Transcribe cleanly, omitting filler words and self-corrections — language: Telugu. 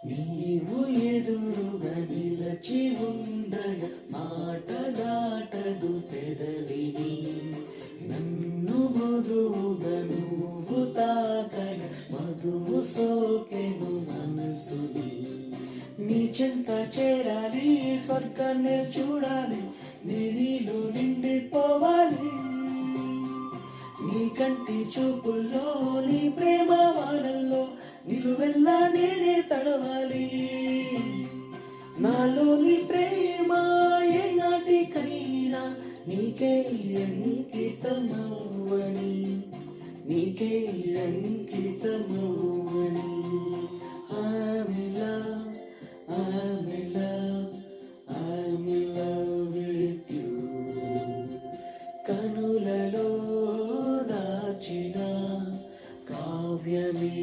నీవు ఎదురుగా నిలచి ఉండగా మాట దాటదు పెదవిని. నన్ను మృదువుగా నువ్వు తాకగా మధువు సోకెను మనసుని. నీ చెంత చేరాలి, స్వర్గాన్ని చూడాలి, నీ నీళ్ళు నిండిపోవాలి. నీ కంటి చూపుల్లో, నీ ప్రేమ వానల్లో నిలువెల్లా నేనే తడవాలి. నాలోని ప్రేమ ఏనాటికైనా నీకే అంకితమవ్వని, నీకే అంకితమవ్వని. I'm in love, I'm in love, I'm in love with you. కనులలో దాచిన కావ్యమే